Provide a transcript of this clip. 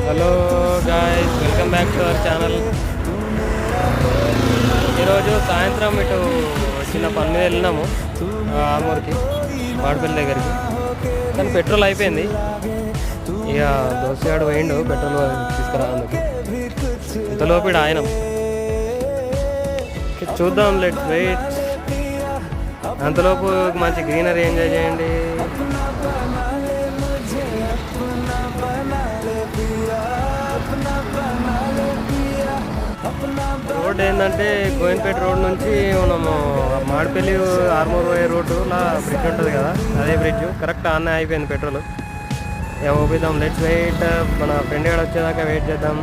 Hello guys, welcome back to our channel. ఈరోజు సాయంత్రం ఇటు చిన్న పని మీద వెళ్ళినాము ఆర్మూర్కి, వాడపల్లి దగ్గరికి. కానీ పెట్రోల్ అయిపోయింది. ఇక దోసగాడు పోయిండు పెట్రోల్ తీసుకురానందుకు. ఇంతలోపు ఇక్కడ ఆయన చూద్దాం, లెట్స్ వెయిట్. అంతలోపు మంచి గ్రీనరీ ఎంజాయ్ చేయండి. రోడ్ ఏంటంటే గోవిందపేట రోడ్ నుంచి మనము మాడిపల్లి ఆర్మూర్ పోయే రోడ్డులా బ్రిడ్జ్ ఉంటుంది కదా, అదే బ్రిడ్జ్ కరెక్ట్ ఆన్నే అయిపోయింది పెట్రోల్. ఇక ఓపిద్దాం, లెట్స్ వెయిట్. మన ఫ్రెండ్ గారు వచ్చేదాకా వెయిట్ చేద్దాం.